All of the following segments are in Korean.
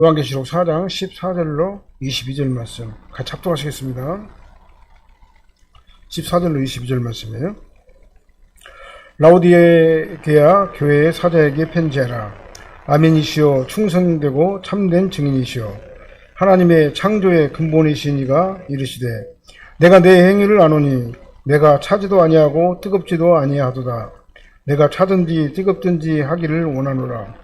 요한계시록 4장 14절로 22절 말씀 같이 합독하시겠습니다. 14절로 22절 말씀이에요. 라오디게아 교회의 사자에게 편지하라. 아멘이시오, 충성되고 참된 증인이시오, 하나님의 창조의 근본이신 이가 이르시되, 내가 내 행위를 아노니 내가 차지도 아니하고 뜨겁지도 아니하도다. 내가 차든지 뜨겁든지 하기를 원하노라.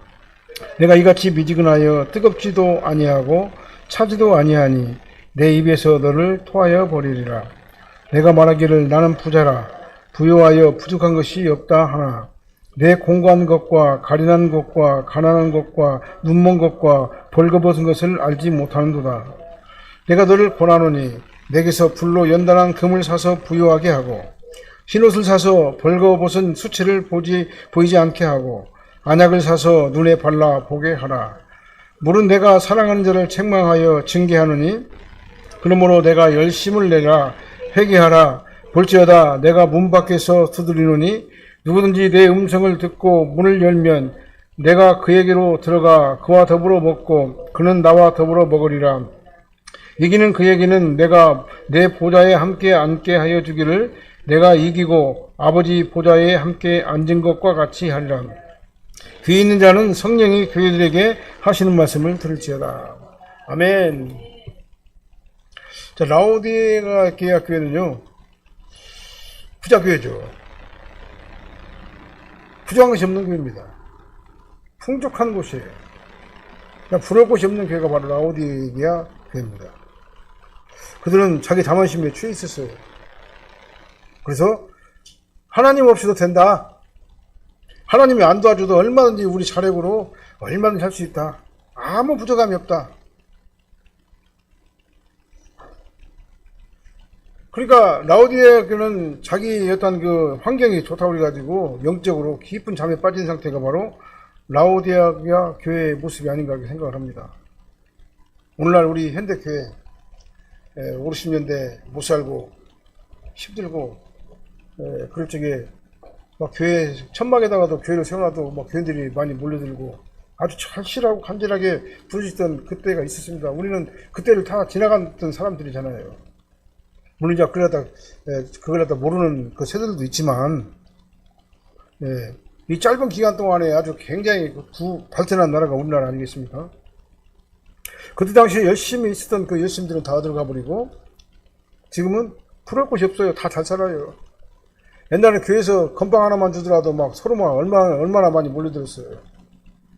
내가 이같이 미지근하여 뜨겁지도 아니하고 차지도 아니하니 내 입에서 너를 토하여 버리리라. 내가 말하기를 나는 부자라, 부요하여 부족한 것이 없다 하나 내 공고한 것과 가련한 것과 가난한 것과 눈먼 것과 벌거벗은 것을 알지 못하는도다. 내가 너를 권하노니 내게서 불로 연단한 금을 사서 부요하게 하고 흰옷을 사서 벌거벗은 수치를 보이지 않게 하고 안약을 사서 눈에 발라 보게 하라. 물은 내가 사랑하는 자를 책망하여 징계하느니 그러므로 내가 열심을 내라. 회개하라. 볼지어다 내가 문 밖에서 두드리노니 누구든지 내 음성을 듣고 문을 열면 내가 그에게로 들어가 그와 더불어 먹고 그는 나와 더불어 먹으리라. 이기는 그에게는 내가 내 보좌에 함께 앉게 하여 주기를 내가 이기고 아버지 보좌에 함께 앉은 것과 같이 하리라. 귀 있는 자는 성령이 교회들에게 하시는 말씀을 들을지어다. 아멘. 자, 라오디게아 교회는요, 부자교회죠. 부정한 것이 없는 교회입니다. 풍족한 곳이에요. 부러울 곳이 없는 교회가 바로 라오디게아 교회입니다. 그들은 자기 자만심에 취해 있었어요. 그래서 하나님 없이도 된다. 하나님이 안 도와줘도 얼마든지 우리 자력으로 얼마든지 할 수 있다. 아무 부족함이 없다. 그러니까 라오디게아 교회는 자기 어떤 그 환경이 좋다고 그래가지고 영적으로 깊은 잠에 빠진 상태가 바로 라오디게아 교회의 모습이 아닌가 이렇게 생각을 합니다. 오늘날 우리 현대교회 50년대 못 살고 힘들고 그럴 적에 막 교회 천막에다가도 교회를 세워놔도 막 교인들이 많이 몰려들고 아주 절실하고 간절하게 부르짖던 그때가 있었습니다. 우리는 그때를 다 지나갔던 사람들이잖아요. 물론 이제 그걸 갖다 모르는 그 세대들도 있지만, 이 짧은 기간 동안에 아주 굉장히 발전한 나라가 우리나라 아니겠습니까? 그때 당시에 열심히 있었던 그 열심들은 다 들어가 버리고 지금은 부러울 곳이 없어요. 다 잘 살아요. 옛날에 교회에서 건빵 하나만 주더라도 막 서로만 얼마나 많이 몰려들었어요.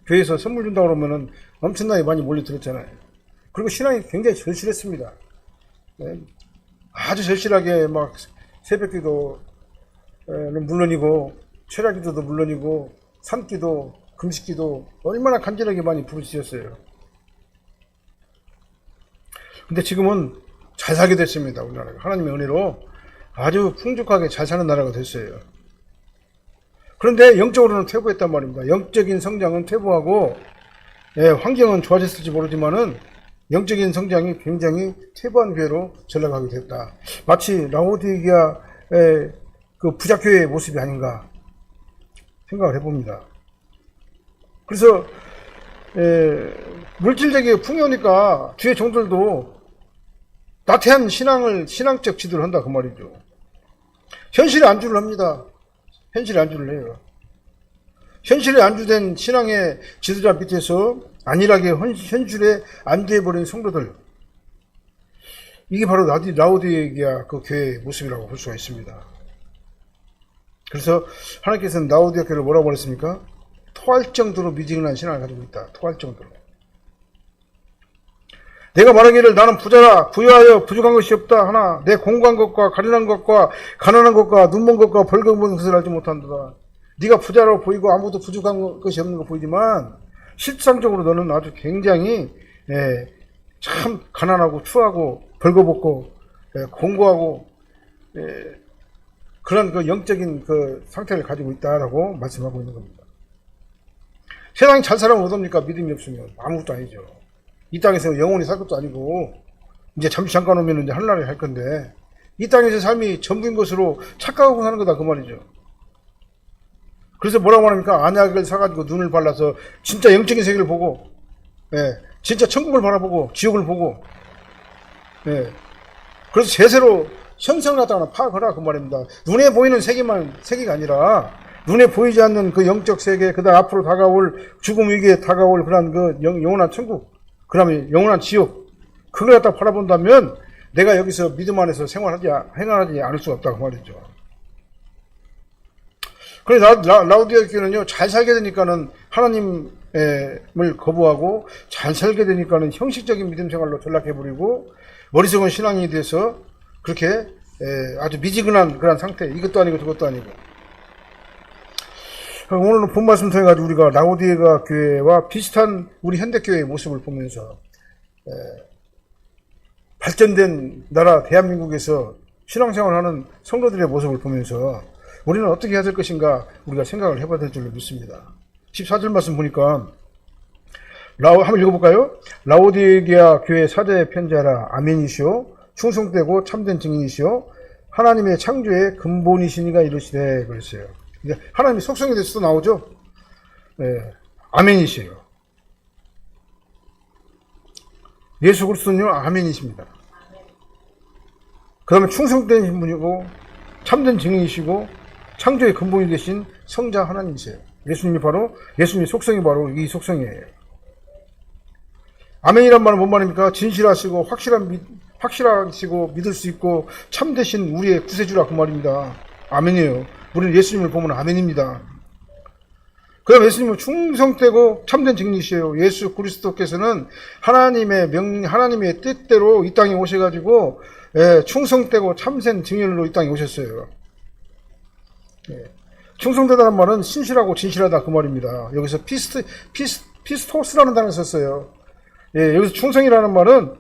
교회에서 선물 준다고 그러면은 엄청나게 많이 몰려들었잖아요. 그리고 신앙이 굉장히 절실했습니다. 아주 절실하게 막 새벽기도는 물론이고 철야기도도 물론이고 산기도 금식기도 얼마나 간절하게 많이 부르짖었어요. 근데 지금은 잘 살게 됐습니다. 우리나라가 하나님의 은혜로 아주 풍족하게 잘 사는 나라가 됐어요. 그런데 영적으로는 퇴보했단 말입니다. 영적인 성장은 퇴보하고 환경은 좋아졌을지 모르지만은 영적인 성장이 굉장히 퇴보한 교회로 전락하게 됐다. 마치 라오디게아의 그 부자교회의 모습이 아닌가 생각을 해봅니다. 그래서 물질적인 풍요니까 뒤에 종들도 나태한 신앙적 지도를 한다 그 말이죠. 현실에 안주를 합니다. 현실에 안주를 해요. 현실에 안주된 신앙의 지도자 밑에서 안일하게 현실에 안주해버린 성도들, 이게 바로 라오디게아 그 교회의 모습이라고 볼 수가 있습니다. 그래서 하나님께서는 라오디게아 교회를 뭐라고 말했습니까? 토할 정도로 미지근한 신앙을 가지고 있다. 토할 정도로. 내가 말하기를 나는 부자라, 부유하여 부족한 것이 없다 하나 내 공고한 것과 가련한 것과 가난한 것과 눈먼 것과 벌거벗은 것을 알지 못한다. 네가 부자로 보이고 아무도 부족한 것이 없는 거 보이지만 실상적으로 너는 아주 굉장히 참 가난하고 추하고 벌거벗고 공고하고 그런 그 영적인 그 상태를 가지고 있다라고 말씀하고 있는 겁니다. 세상이 잘 살아면 어떻습니까? 믿음이 없으면 아무것도 아니죠. 이 땅에서 영원히 살 것도 아니고 이제 잠깐 오면 이제 하늘나라에 할 건데 이 땅에서 삶이 전부인 것으로 착각하고 사는 거다 그 말이죠. 그래서 뭐라고 합니까? 안약을 사가지고 눈을 발라서 진짜 영적인 세계를 보고 진짜 천국을 바라보고 지옥을 보고, 예. 그래서 제대로 형성하다가 파악하라 그 말입니다. 눈에 보이는 세계가 아니라 눈에 보이지 않는 그 영적 세계, 그다음 앞으로 다가올 죽음 위기에 다가올 그런 그 영원한 천국, 그다음에 영원한 지옥, 그걸 갖다 바라본다면 내가 여기서 믿음 안에서 행하지 않을 수 없다 그 말이죠. 그래서 라우디아 교회는요, 잘 살게 되니까는 하나님을 거부하고, 잘 살게 되니까는 형식적인 믿음 생활로 전락해버리고, 머릿속은 신앙이 돼서 그렇게 아주 미지근한 그런 상태, 이것도 아니고 저것도 아니고. 오늘은 본 말씀 통해 가지고 우리가 라우디아 교회와 비슷한 우리 현대교회의 모습을 보면서 발전된 나라 대한민국에서 신앙생활하는 성도들의 모습을 보면서 우리는 어떻게 해야 될 것인가 우리가 생각을 해봐야 될 줄로 믿습니다. 14절 말씀 보니까 한번 읽어볼까요? 라오디게아 교회 사제의 편지하라. 아멘이시오. 충성되고 참된 증인이시오. 하나님의 창조의 근본이시니가 이르시되 그랬어요. 하나님의 속성에 대해서도 나오죠. 네. 아멘이시에요. 예수 그리스도는요, 아멘이십니다. 그 다음에 충성된 분이고, 참된 증인이시고, 창조의 근본이 되신 성자 하나님이세요. 예수님의 속성이 바로 이 속성이에요. 아멘이란 말은 뭔 말입니까? 진실하시고, 확실하시고, 믿을 수 있고, 참되신 우리의 구세주라 그 말입니다. 아멘이에요. 우리는 예수님을 보면 아멘입니다. 그 다음 예수님은 충성되고 참된 증인이시에요. 예수 그리스도께서는 하나님의 뜻대로 이 땅에 오셔가지고, 충성되고 참된 증인으로 이 땅에 오셨어요. 충성되다는 말은 신실하고 진실하다 그 말입니다. 여기서 피스토스라는 단어를 썼어요. 여기서 충성이라는 말은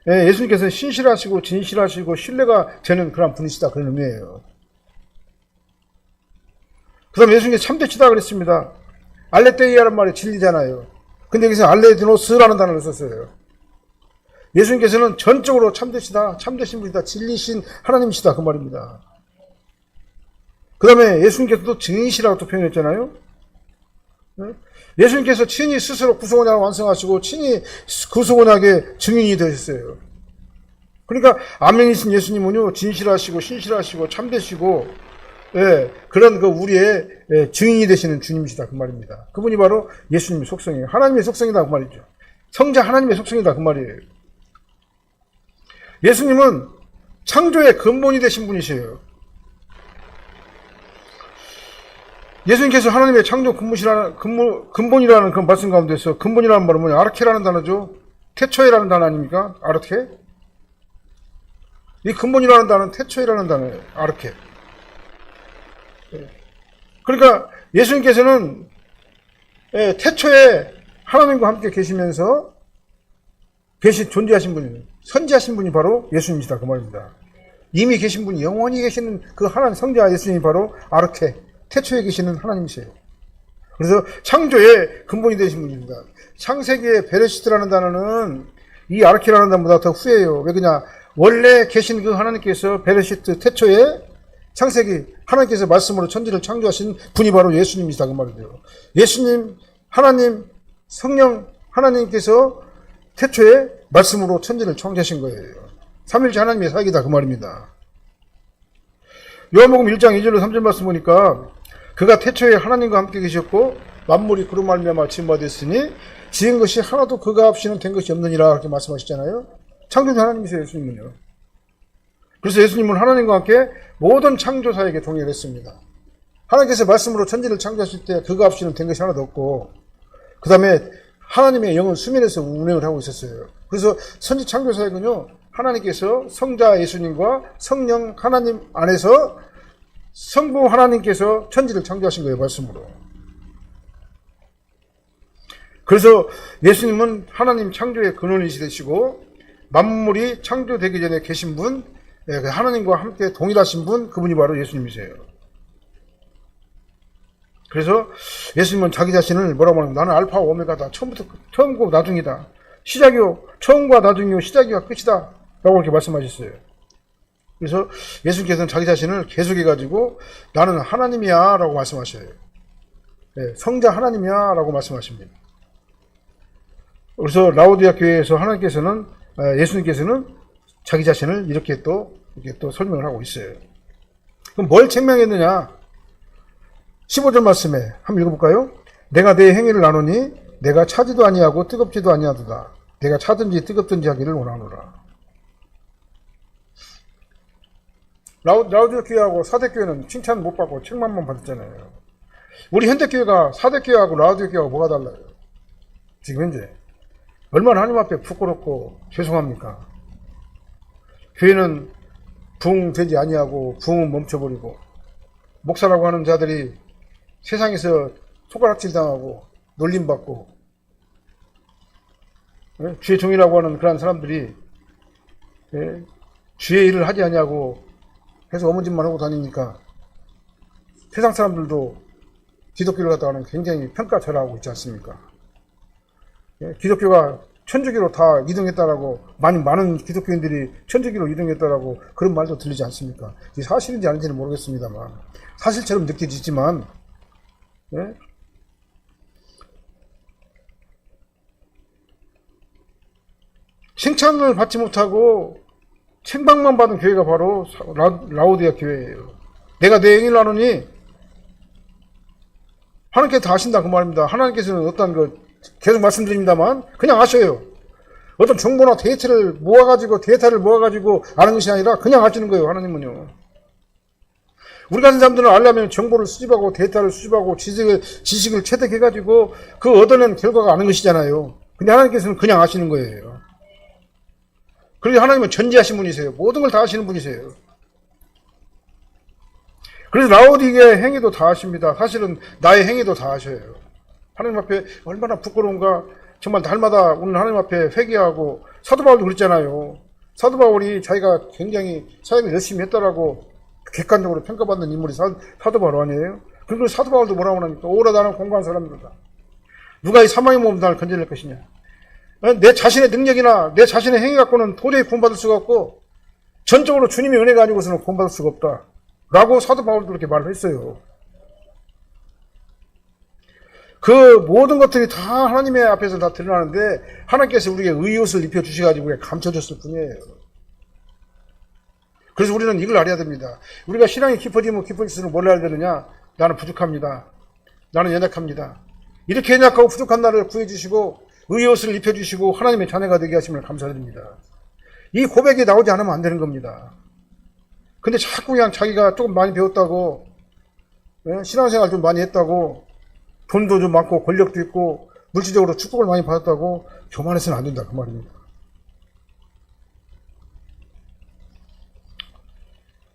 예수님께서 신실하시고 진실하시고 신뢰가 되는 그런 분이시다 그런 의미예요. 그 다음에 예수님께서 참되시다 그랬습니다. 알레테이아라는 말이 진리잖아요. 근데 여기서 알레디노스라는 단어를 썼어요. 예수님께서는 전적으로 참되시다, 참되신 분이다, 진리신 하나님이시다 그 말입니다. 그 다음에 예수님께서도 증인이시라고 또 표현했잖아요. 예수님께서 친히 스스로 구속언약을 완성하시고 친히 구속언약의 증인이 되셨어요. 그러니까 아멘이신 예수님은요, 진실하시고 신실하시고 참되시고 그런 우리의 증인이 되시는 주님이시다 그 말입니다. 그분이 바로 예수님의 속성이에요. 하나님의 속성이다 그 말이죠. 성자 하나님의 속성이다 그 말이에요. 예수님은 창조의 근본이 되신 분이세요. 예수님께서 하나님의 창조 근본이라는 그런 말씀 가운데서 근본이라는 말은 뭐냐? 아르케라는 단어죠. 태초에라는 단어 아닙니까? 아르케. 이 근본이라는 단어는 태초에라는 단어예요. 아르케. 그러니까 예수님께서는 태초에 하나님과 함께 계시면서 존재하신 분이에요. 선지하신 분이 바로 예수님이시다 그 말입니다. 이미 계신 분이 영원히 계시는 그 하나님 성자 예수님이 바로 아르케, 태초에 계시는 하나님이세요. 그래서 창조의 근본이 되신 분입니다. 창세기의 베레시트라는 단어는 이 아르케라는 단어보다 더 후예요. 왜 그러냐? 원래 계신 그 하나님께서 베레시트 태초에 창세기 하나님께서 말씀으로 천지를 창조하신 분이 바로 예수님이시다 그 말이에요. 예수님, 하나님, 성령 하나님께서 태초에 말씀으로 천지를 창조하신 거예요. 삼일째 하나님의 사역이다 그 말입니다. 요한복음 1장 2절로 3절 말씀 보니까 그가 태초에 하나님과 함께 계셨고 만물이 그로 말미암아 지은 바 됐으니 지은 것이 하나도 그가 없이는 된 것이 없느니라 그렇게 말씀하시잖아요. 창조주 하나님이세요. 예수님은요. 그래서 예수님은 하나님과 함께 모든 창조 사역에 동의했습니다. 하나님께서 말씀으로 천지를 창조하실 때 그가 없이는 된 것이 하나도 없고 그 다음에 하나님의 영은 수면에서 운행을 하고 있었어요. 그래서 천지 창조 사역은요, 하나님께서 성자 예수님과 성령 하나님 안에서 성부 하나님께서 천지를 창조하신 거예요. 말씀으로. 그래서 예수님은 하나님 창조의 근원이시 되시고 만물이 창조되기 전에 계신 분, 하나님과 함께 동일하신 분, 그분이 바로 예수님이세요. 그래서 예수님은 자기 자신을 뭐라고 말하면 나는 알파와 오메가다. 처음이고 나중이다. 시작이요. 처음과 나중이요. 시작이와 끝이다. 라고 이렇게 말씀하셨어요. 그래서 예수님께서는 자기 자신을 계속해가지고 나는 하나님이야 라고 말씀하셔요. 성자 하나님이야 라고 말씀하십니다. 그래서 라오디아 교회에서 하나님께서는 예수님께서는 자기 자신을 이렇게 또 설명을 하고 있어요. 그럼 뭘 책망했느냐? 15절 말씀에 한번 읽어볼까요? 내가 내 행위를 나누니 내가 차지도 아니하고 뜨겁지도 아니하도다. 내가 차든지 뜨겁든지 하기를 원하노라. 라오디아 교회하고 사대교회는 칭찬 못 받고 책망만 받았잖아요. 우리 현대교회가 사대교회하고 라오디아 교회하고 뭐가 달라요? 지금 현재 얼마나 하나님 앞에 부끄럽고 죄송합니까? 교회는 부흥되지 아니하고 부흥은 멈춰버리고 목사라고 하는 자들이 세상에서 손가락질 당하고 놀림받고 주의 종이라고 하는 그런 사람들이 주의 일을 하지 아니하고 해서 어머짓만 하고 다니니까 세상 사람들도 기독교를 갖다가는 굉장히 평가절하하고 있지 않습니까? 기독교가 천주교로 다 이동했다라고 많은 기독교인들이 천주교로 이동했다라고 그런 말도 들리지 않습니까? 이게 사실인지 아닌지는 모르겠습니다만 사실처럼 느껴지지만 칭찬을 받지 못하고 책망만 받은 교회가 바로 라오디아 교회예요. 내가 내 행위를 나누니 하나님께서 다 아신다 그 말입니다. 하나님께서는 어떤 계속 말씀드립니다만 그냥 아셔요. 어떤 정보나 데이터를 모아가지고 아는 것이 아니라 그냥 아시는 거예요. 하나님은요. 우리 같은 사람들은 알려면 정보를 수집하고 데이터를 수집하고 지식을 체득해가지고 그 얻어낸 결과가 아는 것이잖아요. 근데 하나님께서는 그냥 아시는 거예요. 그런데 하나님은 전지하신 분이세요. 모든 걸 다 아시는 분이세요. 그래서 라오디게의 행위도 다 아십니다. 사실은 나의 행위도 다 아셔요. 하나님 앞에 얼마나 부끄러운가. 정말 날마다 오늘 하나님 앞에 회개하고 사도 바울도 그랬잖아요. 사도 바울이 자기가 굉장히 사역을 열심히 했다라고 객관적으로 평가받는 인물이 사도 바울 아니에요? 그리고 사도 바울도 뭐라고 하니까 오라 나는 공부한 사람들이다. 누가 이 사망의 몸 나를 건져낼 것이냐. 내 자신의 능력이나 내 자신의 행위 갖고는 도저히 구원받을 수가 없고 전적으로 주님의 은혜가 아니고서는 구원받을 수가 없다. 라고 사도 바울도 그렇게 말을 했어요. 그 모든 것들이 다 하나님의 앞에서 다 드러나는데 하나님께서 우리에게 의옷을 입혀주셔가지고 우리가 감춰줬을 뿐이에요. 그래서 우리는 이걸 알아야 됩니다. 우리가 신앙이 깊어지면 깊어질수록 뭘 알아야 되느냐? 나는 부족합니다. 나는 연약합니다. 이렇게 연약하고 부족한 나를 구해주시고 의옷을 입혀주시고 하나님의 자녀가 되게 하심을 감사드립니다. 이 고백이 나오지 않으면 안 되는 겁니다. 근데 자꾸 그냥 자기가 조금 많이 배웠다고 신앙생활 좀 많이 했다고 돈도 좀 많고 권력도 있고 물질적으로 축복을 많이 받았다고 교만해서는 안 된다 그 말입니다.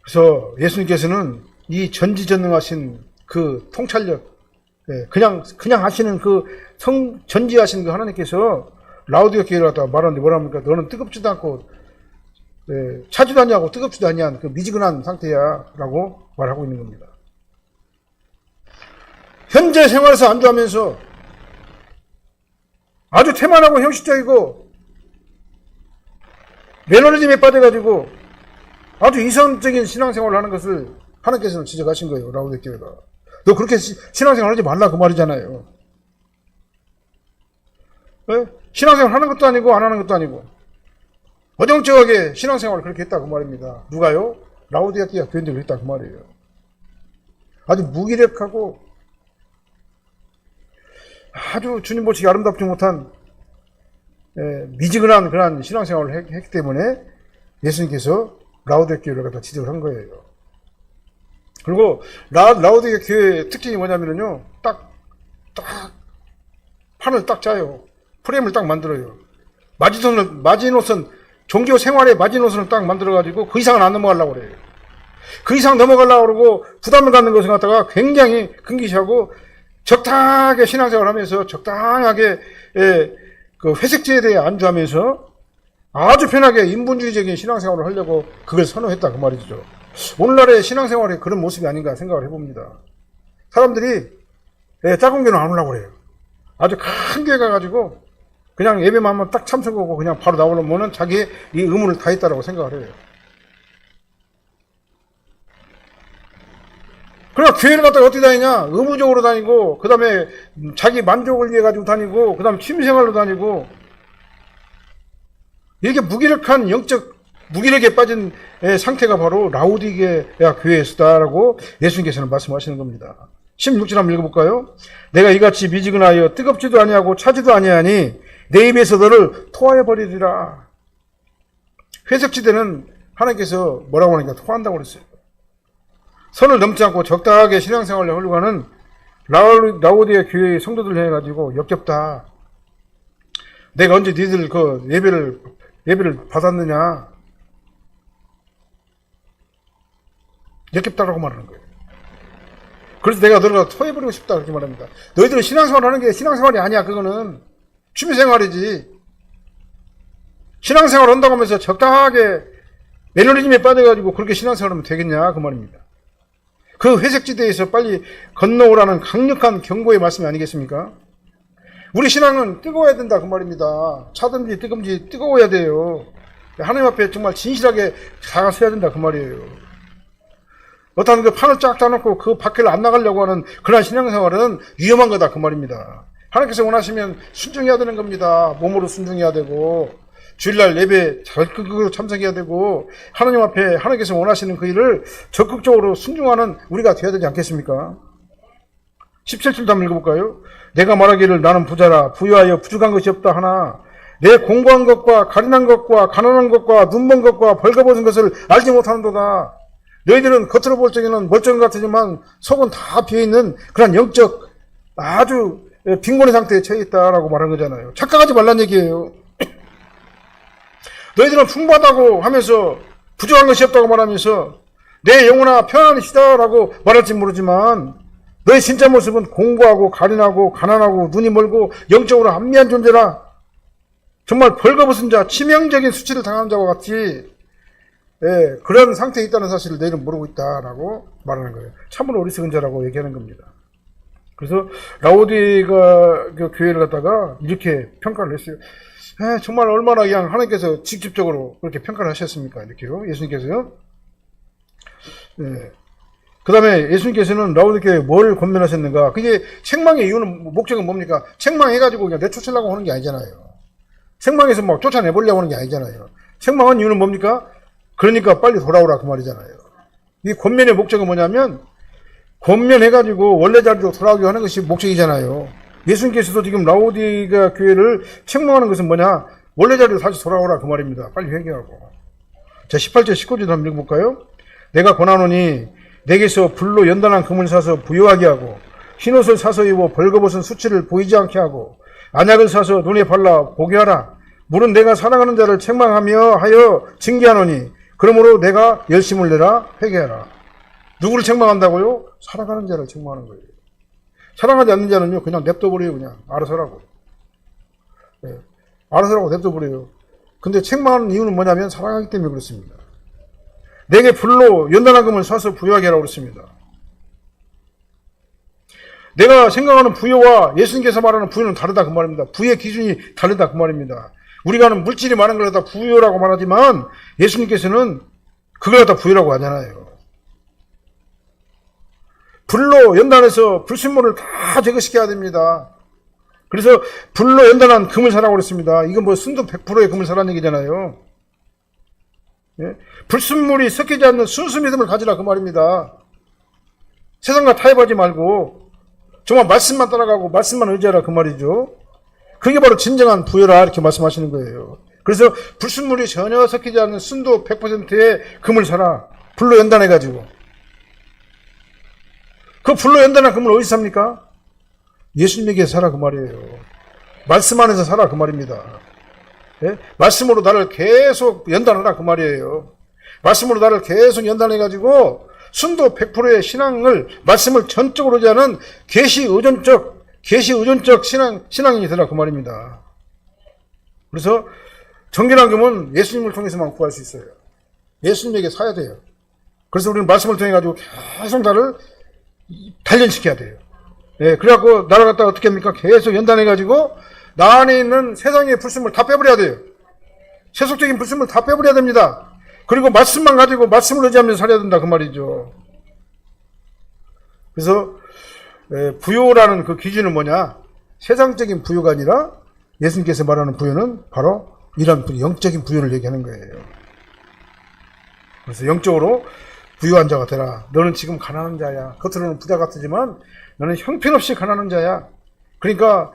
그래서 예수님께서는 이 전지전능하신 그 통찰력 그냥 하시는 그 전지하신 그 하나님께서 라오디아 교회를 갖다가 말하는데 뭐라 합니까? 너는 뜨겁지도 않고 차지도 아니하고 뜨겁지도 아니한 그 미지근한 상태야 라고 말하고 있는 겁니다. 현재 생활에서 안주하면서 아주 태만하고 형식적이고 매너리즘에 빠져가지고 아주 이성적인 신앙생활을 하는 것을 하나님께서는 지적하신 거예요. 라오디아 교회가. 너 그렇게 신앙생활 하지 말라 그 말이잖아요. 신앙생활 하는 것도 아니고 안 하는 것도 아니고 어정쩡하게 신앙생활을 그렇게 했다 그 말입니다. 누가요? 라오디아 교인들이 그랬다 그 말이에요. 아주 무기력하고 아주 주님 보시기 아름답지 못한 미지근한 그런 신앙생활을 했기 때문에 예수님께서 라오디아 교회를 갖다 지적을 한 거예요. 그리고 라오디아 교회의 특징이 뭐냐면요, 딱 판을 딱 짜요. 프레임을 딱 만들어요. 마지노선 종교 생활의 마지노선을 딱 만들어가지고 그 이상은 안 넘어가려고 그래요. 그 이상 넘어가려고 그러고 부담을 갖는 것을 갖다가 굉장히 금기시하고 적당하게 신앙생활을 하면서 적당하게 그 회색지에 대해 안주하면서 아주 편하게 인본주의적인 신앙생활을 하려고 그걸 선호했다 그 말이죠. 오늘날의 신앙생활이 그런 모습이 아닌가 생각을 해봅니다. 사람들이 작은 교회는 안 오려고 그래요. 아주 큰 교회 가가지고 그냥 예배만 하면 딱 참석하고 그냥 바로 나오려면은 자기의 이 의무를 다했다라고 생각을 해요. 그러나 교회를 갖다가 어떻게 다니냐? 의무적으로 다니고, 그 다음에 자기 만족을 위해 가지고 다니고, 그 다음에 취미생활로 다니고, 이렇게 무기력한 영적 무기력에 빠진 상태가 바로 라오디게아 교회에서다라고 예수님께서는 말씀하시는 겁니다. 16절 한번 읽어볼까요? 내가 이같이 미지근하여 뜨겁지도 아니하고 차지도 아니하니 내 입에서 너를 토하여 버리리라. 회색지대는 하나님께서 뭐라고 하니까 토한다고 그랬어요. 선을 넘지 않고 적당하게 신앙생활을 하려고 하는 라오디게아 교회의 성도들 해가지고 역겹다. 내가 언제 니들 그 예배를 받았느냐? 역겹다라고 말하는 거예요. 그래서 내가 너를 토해버리고 싶다 그렇게 말합니다. 너희들은 신앙생활 하는 게 신앙생활이 아니야. 그거는 취미생활이지. 신앙생활 한다고 하면서 적당하게 매너리즘에 빠져가지고 그렇게 신앙생활 하면 되겠냐 그 말입니다. 그 회색지대에서 빨리 건너오라는 강력한 경고의 말씀이 아니겠습니까? 우리 신앙은 뜨거워야 된다 그 말입니다. 차든지 뜨금지 뜨거워야 돼요. 하나님 앞에 정말 진실하게 다가서야 된다 그 말이에요. 어떤 그 판을 쫙 짜놓고 그 밖을 안 나가려고 하는 그런 신앙생활은 위험한 거다 그 말입니다. 하나님께서 원하시면 순종해야 되는 겁니다. 몸으로 순종해야 되고 주일날 예배 적극적으로 참석해야 되고 하나님 앞에 하나님께서 원하시는 그 일을 적극적으로 순종하는 우리가 되어야 되지 않겠습니까? 17절도 한번 읽어볼까요? 내가 말하기를 나는 부자라 부유하여 부족한 것이 없다 하나 내 공부한 것과 가련한 것과 가난한 것과 눈먼 것과 벌거벗은 것을 알지 못하는도다. 너희들은 겉으로 볼 적에는 멀쩡한 것 같지만 속은 다 비어있는 그런 영적 아주 빈곤의 상태에 처해 있다라고 말한 거잖아요. 착각하지 말란 얘기예요. 너희들은 풍부하다고 하면서 부족한 것이 없다고 말하면서 내 영혼아 편안히쉬다라고 말할지 모르지만 너희 진짜 모습은 공고하고 가련하고 가난하고 눈이 멀고 영적으로 안미한 존재라. 정말 벌거벗은 자, 치명적인 수치를 당하는 자와 같이 그런 상태에 있다는 사실을 너희는 모르고 있다라고 말하는 거예요. 참으로 어리석은 자라고 얘기하는 겁니다. 그래서 라오디게아 교회를 갖다가 이렇게 평가를 했어요. 정말 얼마나 그냥 하나님께서 직접적으로 그렇게 평가를 하셨습니까? 이렇게요. 예수님께서요. 그 다음에 예수님께서는 라오디게아에 뭘 권면하셨는가? 그게 책망의 이유는, 목적은 뭡니까? 책망해가지고 그냥 내쫓으려고 하는 게 아니잖아요. 책망해서 막 쫓아내보려고 하는 게 아니잖아요. 책망한 이유는 뭡니까? 그러니까 빨리 돌아오라 그 말이잖아요. 이 권면의 목적은 뭐냐면 권면해가지고 원래 자리로 돌아오게 하는 것이 목적이잖아요. 예수님께서도 지금 라오디게아 교회를 책망하는 것은 뭐냐? 원래 자리로 다시 돌아오라 그 말입니다. 빨리 회개하고. 자, 18절 19절 한번 읽어볼까요? 내가 권하노니 내게서 불로 연단한 금을 사서 부요하게 하고 흰옷을 사서 입어 벌거벗은 수치를 보이지 않게 하고 안약을 사서 눈에 발라 보게 하라. 물은 내가 사랑하는 자를 책망하며 하여 징계하노니 그러므로 내가 열심을 내라 회개하라. 누구를 책망한다고요? 사랑하는 자를 책망하는 거예요. 사랑하지 않는 자는요 그냥 냅둬버려요. 그냥 알아서 하라고. 알아서 하라고 냅둬버려요. 근데 책망하는 이유는 뭐냐면 사랑하기 때문에 그렇습니다. 내게 불로 연단한 금을 사서 부유하게 하라고 그랬습니다. 내가 생각하는 부유와 예수님께서 말하는 부유는 다르다 그 말입니다. 부유의 기준이 다르다 그 말입니다. 우리가 하는 물질이 많은 걸 갖다 부유라고 말하지만 예수님께서는 그걸 갖다 부유라고 하잖아요. 불로 연단해서 불순물을 다 제거시켜야 됩니다. 그래서 불로 연단한 금을 사라고 그랬습니다. 이건 뭐 순도 100%의 금을 사라는 얘기잖아요. 불순물이 섞이지 않는 순수 믿음을 가지라 그 말입니다. 세상과 타협하지 말고 정말 말씀만 따라가고 말씀만 의지하라 그 말이죠. 그게 바로 진정한 부여라 이렇게 말씀하시는 거예요. 그래서 불순물이 전혀 섞이지 않는 순도 100%의 금을 사라. 불로 연단해가지고. 그 불로 연단한 금을 어디서 삽니까? 예수님에게 사라 그 말이에요. 말씀 안에서 사라 그 말입니다. 말씀으로 나를 계속 연단하라 그 말이에요. 말씀으로 나를 계속 연단해가지고 순도 100%의 신앙을 말씀을 전적으로 의지하는 계시 의존적 신앙인이 되라 그 말입니다. 그래서 정결한 금은 예수님을 통해서만 구할 수 있어요. 예수님에게 사야 돼요. 그래서 우리는 말씀을 통해 가지고 계속 나를 단련시켜야 돼요. 그래갖고 나를 갖다가 어떻게 합니까? 계속 연단해가지고 나 안에 있는 세상의 불순물 다 빼버려야 돼요. 세속적인 불순물 다 빼버려야 됩니다. 그리고 말씀만 가지고 말씀을 의지하면서 살아야 된다 그 말이죠. 그래서 부요라는 그 기준은 뭐냐? 세상적인 부요가 아니라 예수님께서 말하는 부요는 바로 이런 영적인 부유를 얘기하는 거예요. 그래서 영적으로 부유한 자가 되라. 너는 지금 가난한 자야. 겉으로는 부자 같지만 너는 형편없이 가난한 자야. 그러니까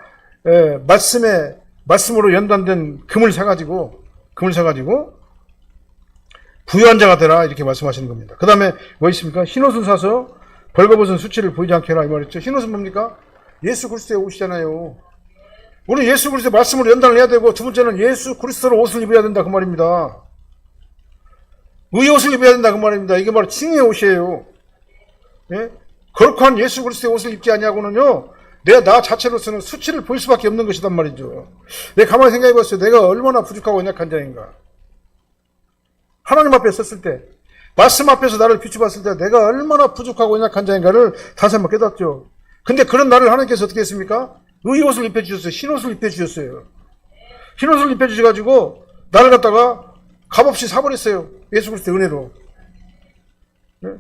말씀으로 연단된 금을 사가지고 부유한 자가 되라 이렇게 말씀하시는 겁니다. 그 다음에 뭐 있습니까? 흰옷을 사서 벌거벗은 수치를 보이지 않게 해라 이 말이죠. 흰옷은 뭡니까? 예수 그리스도의 옷이잖아요. 우리 예수 그리스도의 말씀으로 연단을 해야 되고, 두 번째는 예수 그리스도로 옷을 입어야 된다 그 말입니다. 의의 옷을 입어야 된다 그 말입니다. 이게 바로 칭의의 옷이에요. 예? 거룩한 예수 그리스도의 옷을 입지 아니하고는요, 나 자체로서는 수치를 보일 수밖에 없는 것이단 말이죠. 내가 가만히 생각해 봤어요. 내가 얼마나 부족하고 연약한 자인가. 하나님 앞에 섰을 때, 말씀 앞에서 나를 비추봤을 때 내가 얼마나 부족하고 연약한 자인가를 다시 한번 깨닫죠. 근데 그런 나를 하나님께서 어떻게 했습니까? 의의 옷을 입혀주셨어요. 흰옷을 입혀주셨어요. 흰옷을 입혀주셔가지고 나를 갖다가 값없이 사버렸어요. 예수 그리스도의 은혜로. 네?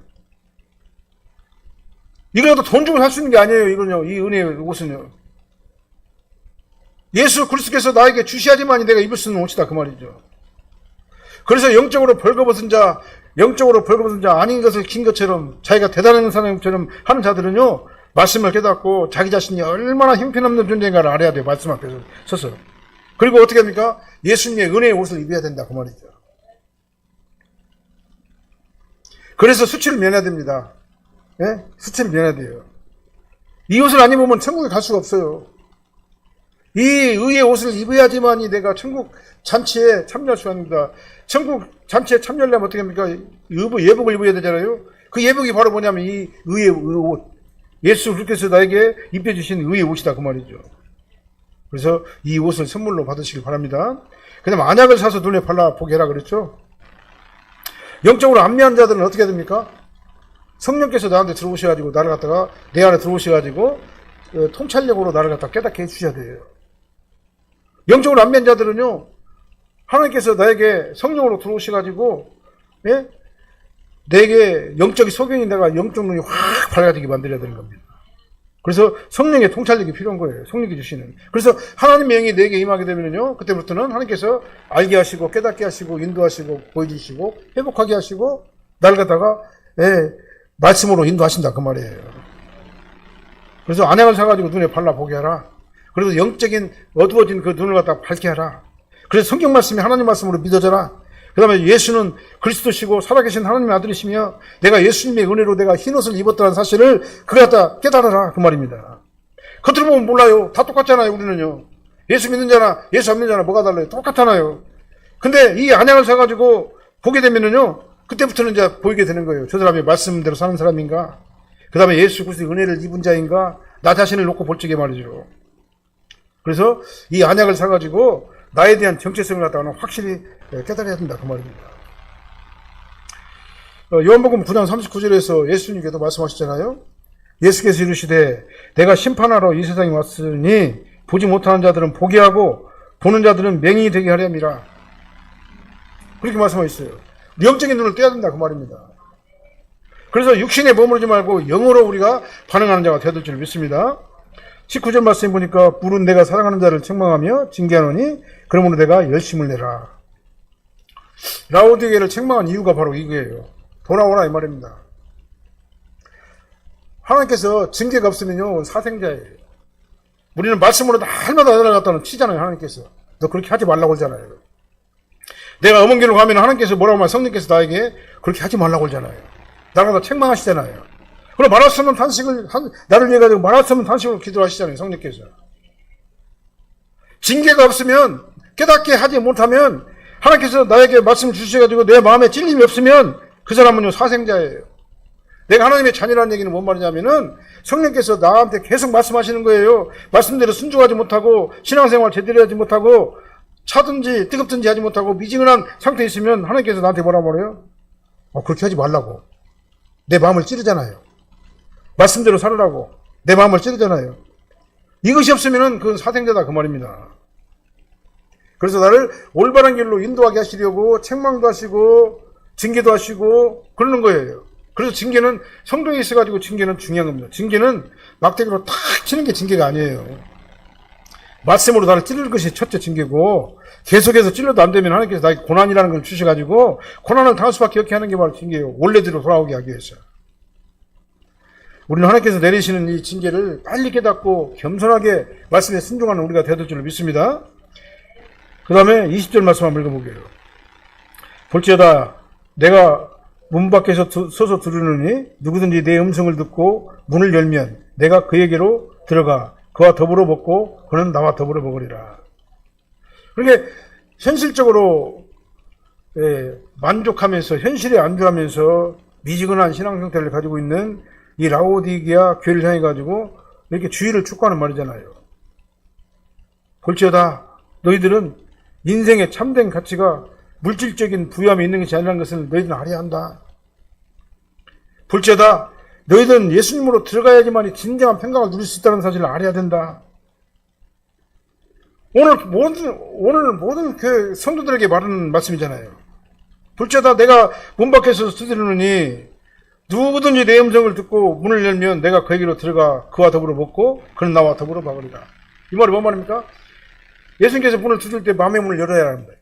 이거라도 돈 주고 살 수 있는 게 아니에요. 이건요. 이 은혜의 옷은요. 예수 그리스도께서 나에게 주시하지만이 내가 입을 수 있는 옷이다 그 말이죠. 그래서 영적으로 벌거벗은 자 아닌 것을 긴 것처럼, 자기가 대단한 사람처럼 하는 자들은요, 말씀을 깨닫고 자기 자신이 얼마나 형편없는 존재인가를 알아야 돼요. 말씀 앞에서 서서. 그리고 어떻게 합니까? 예수님의 은혜의 옷을 입어야 된다 그 말이죠. 그래서 수치를 면해야 됩니다. 예? 수치를 면해야 돼요. 이 옷을 안 입으면 천국에 갈 수가 없어요. 이 의의 옷을 입어야지만이 내가 천국 잔치에 참여할 수가 있습니다. 천국 잔치에 참여하려면 어떻게 합니까? 예복을 입어야 되잖아요. 그 예복이 바로 뭐냐면 이 의의 옷. 예수 그리스도께서 나에게 입혀주신 의의 옷이다 그 말이죠. 그래서 이 옷을 선물로 받으시길 바랍니다. 그 다음에 안약을 사서 눈에 발라보게 해라 그랬죠. 영적으로 안미한 자들은 어떻게 됩니까? 성령께서 나한테 들어오셔가지고 나를 갖다가 내 안에 들어오셔가지고 통찰력으로 나를 갖다 깨닫게 해주셔야 돼요. 영적으로 안미한 자들은요, 하나님께서 나에게 성령으로 들어오셔가지고, 예? 내게 영적인 소견이 내가 영적 눈이 확 밝아지게 만들어야 되는 겁니다. 그래서 성령의 통찰력이 필요한 거예요. 성령이 주시는. 그래서 하나님의 영이 내게 임하게 되면요, 그때부터는 하나님께서 알게 하시고 깨닫게 하시고 인도하시고 보여주시고 회복하게 하시고 나를 갖다가 말씀으로 인도하신다 그 말이에요. 그래서 안약을 사가지고 눈에 발라보게 하라. 그래서 영적인 어두워진 그 눈을 갖다가 밝게 하라. 그래서 성경 말씀이 하나님 말씀으로 믿어져라. 그 다음에 예수는 그리스도시고 살아계신 하나님의 아들이시며 내가 예수님의 은혜로 내가 흰옷을 입었다는 사실을 그걸 갖다 깨달아라 그 말입니다. 겉으로 보면 몰라요. 다 똑같잖아요. 우리는요. 예수 믿는 자나 예수 안 믿는 자나 뭐가 달라요? 똑같잖아요. 근데 이 안약을 사가지고 보게 되면은요, 그때부터는 이제 보이게 되는 거예요. 저 사람이 말씀대로 사는 사람인가? 그 다음에 예수 그리스도의 은혜를 입은 자인가? 나 자신을 놓고 볼 적에 말이죠. 그래서 이 안약을 사가지고 나에 대한 정체성을 갖다가는 확실히 깨달아야 된다 그 말입니다. 요한복음 9장 39절에서 예수님께서 말씀하셨잖아요. 예수께서 이르시되 내가 심판하러 이 세상에 왔으니 보지 못하는 자들은 보게 하고 보는 자들은 맹인이 되게 하려 함이라. 그렇게 말씀하셨어요. 영적인 눈을 떼야 된다 그 말입니다. 그래서 육신에 머무르지 말고 영으로 우리가 반응하는 자가 되어야 될 줄 믿습니다. 19절 말씀 보니까 물은 내가 사랑하는 자를 책망하며 징계하노니 그러므로 내가 열심을 내라. 라오디게를 책망한 이유가 바로 이거예요. 돌아오라 이 말입니다. 하나님께서 징계가 없으면요 사생자예요. 우리는 말씀으로 날마다 내려갔다는 치잖아요. 하나님께서 너 그렇게 하지 말라고 하잖아요. 내가 음원길로 가면 하나님께서 뭐라고 하면 성령께서 나에게 그렇게 하지 말라고 하잖아요. 나를 책망하시잖아요. 그럼 말할 수 없는 탄식을, 나를 위해 가지고 말할 수 없는 탄식으로 기도하시잖아요, 성령께서. 징계가 없으면, 깨닫게 하지 못하면, 하나님께서 나에게 말씀을 주셔가지고 내 마음에 찔림이 없으면, 그 사람은요, 사생자예요. 내가 하나님의 자녀라는 얘기는 뭔 말이냐면은, 성령께서 나한테 계속 말씀하시는 거예요. 말씀대로 순종하지 못하고, 신앙생활 제대로 하지 못하고, 차든지 뜨겁든지 하지 못하고, 미지근한 상태에 있으면, 하나님께서 나한테 뭐라고 말해요? 그렇게 하지 말라고. 내 마음을 찌르잖아요. 말씀대로 살으라고 내 마음을 찌르잖아요. 이것이 없으면은 그건 사생자다 그 말입니다. 그래서 나를 올바른 길로 인도하게 하시려고 책망도 하시고 징계도 하시고 그러는 거예요. 그래서 징계는 성도에 있어가지고 징계는 중요한 겁니다. 징계는 막대기로 탁 치는 게 징계가 아니에요. 말씀으로 나를 찌를 것이 첫째 징계고, 계속해서 찔러도 안 되면 하나님께서 나에게 고난이라는 걸 주셔가지고 고난을 당할 수밖에 없게 하는 게 바로 징계예요. 원래대로 돌아오게 하기 위해서. 우리는 하나님께서 내리시는 이 징계를 빨리 깨닫고 겸손하게 말씀에 순종하는 우리가 되어질 줄 믿습니다. 그 다음에 20절 말씀 한번 읽어볼게요. 볼지어다 내가 문 밖에서 서서 들으느니 누구든지 내 음성을 듣고 문을 열면 내가 그에게로 들어가 그와 더불어 먹고 그는 나와 더불어 먹으리라. 그러니까 현실적으로 만족하면서 현실에 안주하면서 미지근한 신앙 상태를 가지고 있는 이 라오디게아 교회를 향해 가지고 이렇게 주의를 촉구하는 말이잖아요. 볼지어다 너희들은 인생의 참된 가치가 물질적인 부유함이 있는 것이 아니라는 것을 너희들은 알아야 한다. 볼지어다 너희들은 예수님으로 들어가야지만 진정한 평강을 누릴 수 있다는 사실을 알아야 된다. 오늘 모든 교회 성도들에게 말하는 말씀이잖아요. 볼지어다 내가 문 밖에서 두드리느니 누구든지 내 음성을 듣고 문을 열면 내가 그에게로 들어가 그와 더불어 먹고 그는 나와 더불어 먹으리라. 이 말이 뭔 말입니까? 예수님께서 문을 두들 때 마음의 문을 열어야 하는 거예요.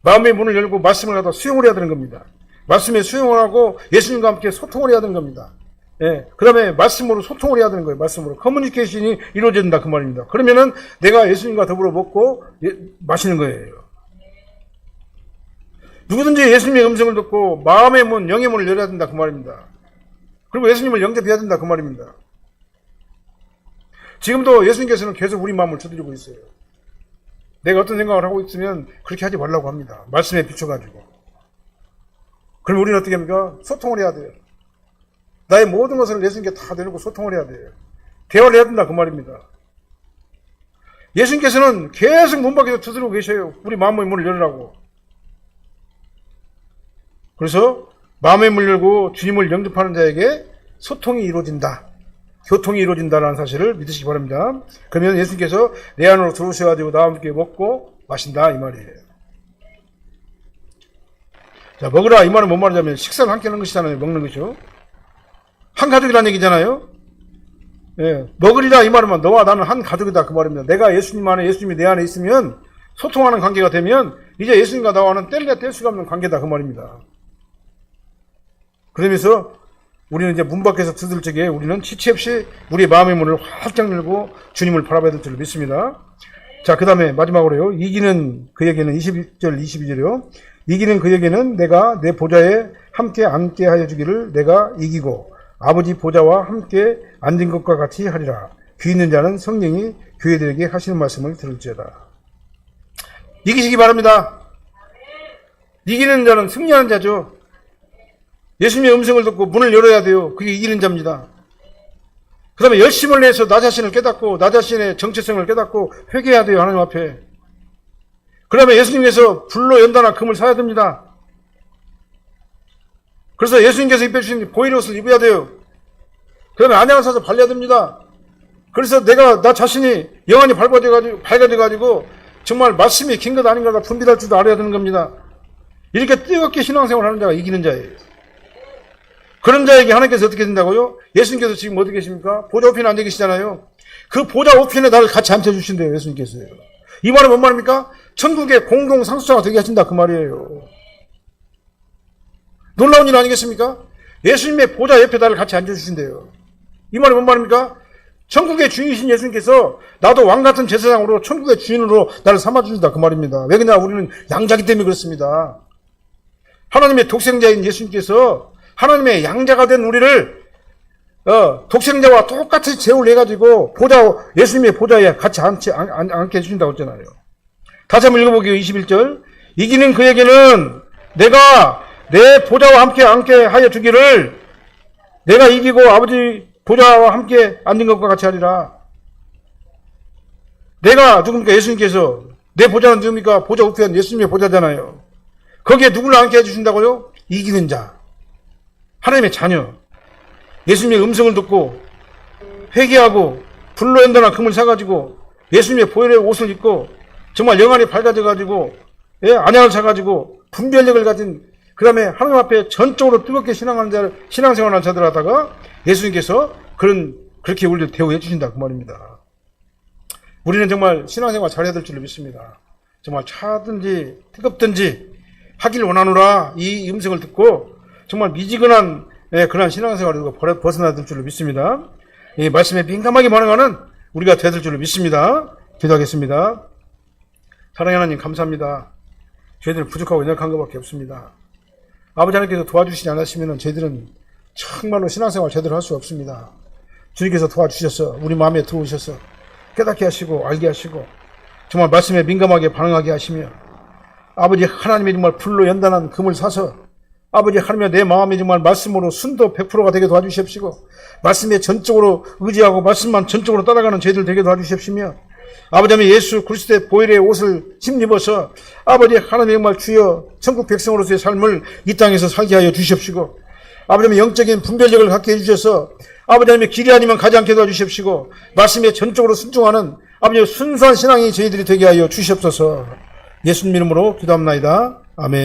마음의 문을 열고 말씀을 하다 수용을 해야 되는 겁니다. 말씀에 수용을 하고 예수님과 함께 소통을 해야 되는 겁니다. 그 다음에 말씀으로 소통을 해야 되는 거예요. 말씀으로 커뮤니케이션이 이루어진다 그 말입니다. 그러면은 내가 예수님과 더불어 먹고 마시는 거예요. 누구든지 예수님의 음성을 듣고 마음의 문, 영의 문을 열어야 된다 그 말입니다. 그리고 예수님을 영접해야 된다 그 말입니다. 지금도 예수님께서는 계속 우리 마음을 두드리고 있어요. 내가 어떤 생각을 하고 있으면 그렇게 하지 말라고 합니다. 말씀에 비춰가지고. 그럼 우리는 어떻게 합니까? 소통을 해야 돼요. 나의 모든 것을 예수님께 다 내놓고 소통을 해야 돼요. 대화를 해야 된다 그 말입니다. 예수님께서는 계속 문 밖에서 두드리고 계셔요. 우리 마음의 문을 열으라고. 그래서 마음의 문을 열고 주님을 영접하는 자에게 소통이 이루어진다. 교통이 이루어진다는 사실을 믿으시기 바랍니다. 그러면 예수님께서 내 안으로 들어오셔가지고 나와 함께 먹고 마신다 이 말이에요. 자, 먹으라 이 말은 뭔 말이냐면 식사를 함께 하는 것이잖아요. 먹는 것이요. 한 가족이라는 얘기잖아요. 먹으리라 이 말은 너와 나는 한 가족이다 그 말입니다. 내가 예수님 안에 예수님이 내 안에 있으면 소통하는 관계가 되면 이제 예수님과 나와는 뗄래야 뗄 수가 없는 관계다 그 말입니다. 그러면서 우리는 이제 문 밖에서 두들 적에 우리는 지체 없이 우리의 마음의 문을 활짝 열고 주님을 바라봐야 될 줄 믿습니다. 자, 그 다음에 마지막으로요. 이기는 그에게는 21절 22절이요. 이기는 그에게는 내가 내 보좌에 함께 앉게 하여 주기를 내가 이기고 아버지 보좌와 함께 앉은 것과 같이 하리라. 귀 있는 자는 성령이 교회들에게 하시는 말씀을 들을지어다. 이기시기 바랍니다. 이기는 자는 승리하는 자죠. 예수님의 음성을 듣고 문을 열어야 돼요. 그게 이기는 자입니다. 그 다음에 열심을 내서 나 자신을 깨닫고 나 자신의 정체성을 깨닫고 회개해야 돼요. 하나님 앞에. 그 다음에 예수님께서 불로 연단한 금을 사야 됩니다. 그래서 예수님께서 입혀주신 보이는 옷을 입어야 돼요. 그 다음에 안양을 사서 발려야 됩니다. 그래서 내가 나 자신이 영안이 밝아져가지고 정말 말씀이 긴 것 아닌가가 분별할 줄도 알아야 되는 겁니다. 이렇게 뜨겁게 신앙생활을 하는 자가 이기는 자예요. 그런 자에게 하나님께서 어떻게 된다고요? 예수님께서 지금 어디 계십니까? 보좌 우편에 앉아 계시잖아요. 그 보좌 우편에 나를 같이 앉혀주신대요. 예수님께서요. 이 말은 뭔 말입니까? 천국의 공동 상속자가 되게 하신다 그 말이에요. 놀라운 일 아니겠습니까? 예수님의 보좌 옆에 나를 같이 앉혀주신대요. 이 말이 뭔 말입니까? 천국의 주인이신 예수님께서 나도 왕같은 제사장으로 천국의 주인으로 나를 삼아주신다 그 말입니다. 왜 그러냐? 우리는 양자기 때문에 그렇습니다. 하나님의 독생자인 예수님께서 하나님의 양자가 된 우리를 독생자와 똑같이 제후를 해가지고 예수님의 보좌에 같이 앉게 해주신다고 했잖아요. 다시 한번 읽어보게요. 21절. 이기는 그에게는 내가 내 보좌와 함께 앉게 하여 주기를 내가 이기고 아버지 보좌와 함께 앉는 것과 같이 하리라. 내가 누굽니까? 예수님께서. 내 보좌는 누굽니까? 보좌 우편 예수님의 보좌잖아요. 거기에 누구를 앉게 해주신다고요? 이기는 자. 하나님의 자녀. 예수님의 음성을 듣고 회개하고 불로 연단한 금을 사가지고 예수님의 보혈의 옷을 입고 정말 영안이 밝아져가지고 안양을 사가지고 분별력을 가진 그 다음에 하나님 앞에 전적으로 뜨겁게 신앙생활하는 자들 하다가 예수님께서 그렇게 우리를 대우해 주신다 그 말입니다. 우리는 정말 신앙생활 잘해야 될 줄로 믿습니다. 정말 차든지 뜨겁든지 하길 원하노라 이 음성을 듣고 정말 미지근한 그런 신앙생활에서 벗어나야 될 줄로 믿습니다. 이 말씀에 민감하게 반응하는 우리가 되야 될 줄로 믿습니다. 기도하겠습니다. 사랑하는 하나님 감사합니다. 저희들은 부족하고 연약한 것밖에 없습니다. 아버지 하나님께서 도와주시지 않으시면 저희들은 정말로 신앙생활 제대로 할 수 없습니다. 주님께서 도와주셔서 우리 마음에 들어오셔서 깨닫게 하시고 알게 하시고 정말 말씀에 민감하게 반응하게 하시며 아버지 하나님의 정말 불로 연단한 금을 사서 아버지 하나님의 내 마음이 정말 말씀으로 순도 100%가 되게 도와주십시고 말씀에 전적으로 의지하고 말씀만 전적으로 따라가는 저희들 되게 도와주십시며 아버지 하나님 예수 그리스도의 보혈의 옷을 힘입어서 아버지 하나님 정말 주여 천국 백성으로서의 삶을 이 땅에서 살게 하여 주십시고 아버지 하나님 영적인 분별력을 갖게 해주셔서 아버지 하나님의 길이 아니면 가지 않게 도와주십시고 말씀에 전적으로 순종하는 아버지 순수한 신앙이 저희들이 되게 하여 주시옵소서. 예수님 이름으로 기도합나이다. 아멘.